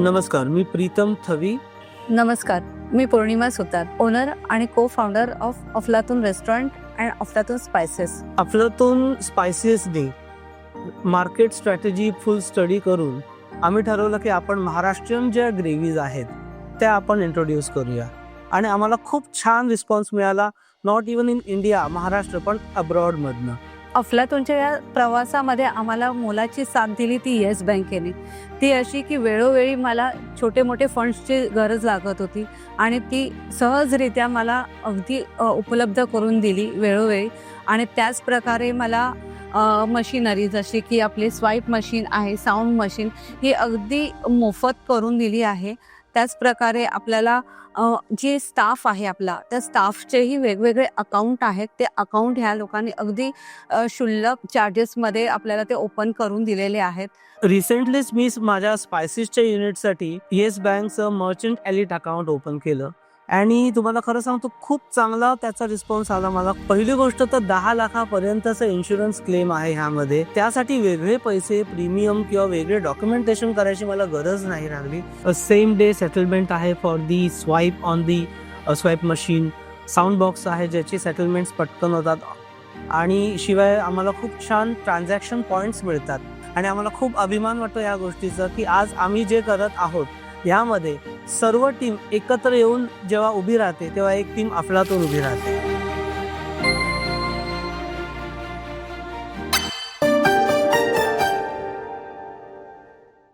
नमस्कार, मी प्रीतम थवी. नमस्कार, मी पौर्णिमा सुतार, ओनर आणि को फाउंडर ऑफ अफलातून रेस्टॉरंट अँड अफलातून स्पायसेस. अफलातून स्पायसेसनी मार्केट स्ट्रॅटेजी फुल स्टडी करून आम्ही ठरवलं की आपण महाराष्ट्रीयन ज्या ग्रेव्हीज आहेत त्या आपण इंट्रोड्यूस करूया. आणि आम्हाला खूप छान रिस्पॉन्स मिळाला, not even in India, Maharashtra, पण अब्रॉडमधनं. अफलातूनच्या या प्रवासामध्ये आम्हाला मोलाची साथ दिली ती येस बँकेने. ती अशी की वेळोवेळी मला छोटे मोठे फंड्सची गरज लागत होती आणि ती सहजरित्या मला अगदी उपलब्ध करून दिली वेळोवेळी. आणि त्याच प्रकारे मला मशिनरी जशी की आपली स्वाईप मशीन आहे, साऊंड मशीन, ही अगदी मोफत करून दिली आहे. त्याच प्रकारे आपल्याला जे स्टाफ आहे आपला, त्या स्टाफचेही वेगवेगळे अकाउंट आहेत. ते अकाउंट ह्या लोकांनी अगदी क्षुल्लक चार्जेसमध्ये आपल्याला ते ओपन करून दिलेले आहेत. रिसेंटलीच मी माझ्या स्पायसेसच्या युनिटसाठी येस बँकचं मर्चंट एलिट अकाउंट ओपन केलं आणि तुम्हाला खरं सांगतो खूप चांगला त्याचा रिस्पॉन्स आला मला. पहिली गोष्ट तर 10 लाखापर्यंतचं इन्शुरन्स क्लेम आहे ह्यामध्ये. त्यासाठी वेगळे पैसे, प्रीमियम किंवा वेगळे डॉक्युमेंटेशन करायची मला गरज नाही लागली. सेम डे सेटलमेंट आहे for the swipe on the swipe machine. Sound box आहे ज्याची सेटलमेंट्स पटकन होतात. आणि शिवाय आम्हाला खूप छान ट्रान्झॅक्शन पॉईंट्स मिळतात. आणि आम्हाला खूप अभिमान वाटतो या गोष्टीचा की आज आम्ही जे करत आहोत यामध्ये सर्व टीम एकत्र येऊन जेव्हा उभी राहते तेव्हा एक टीम अफलातून उभी राहते.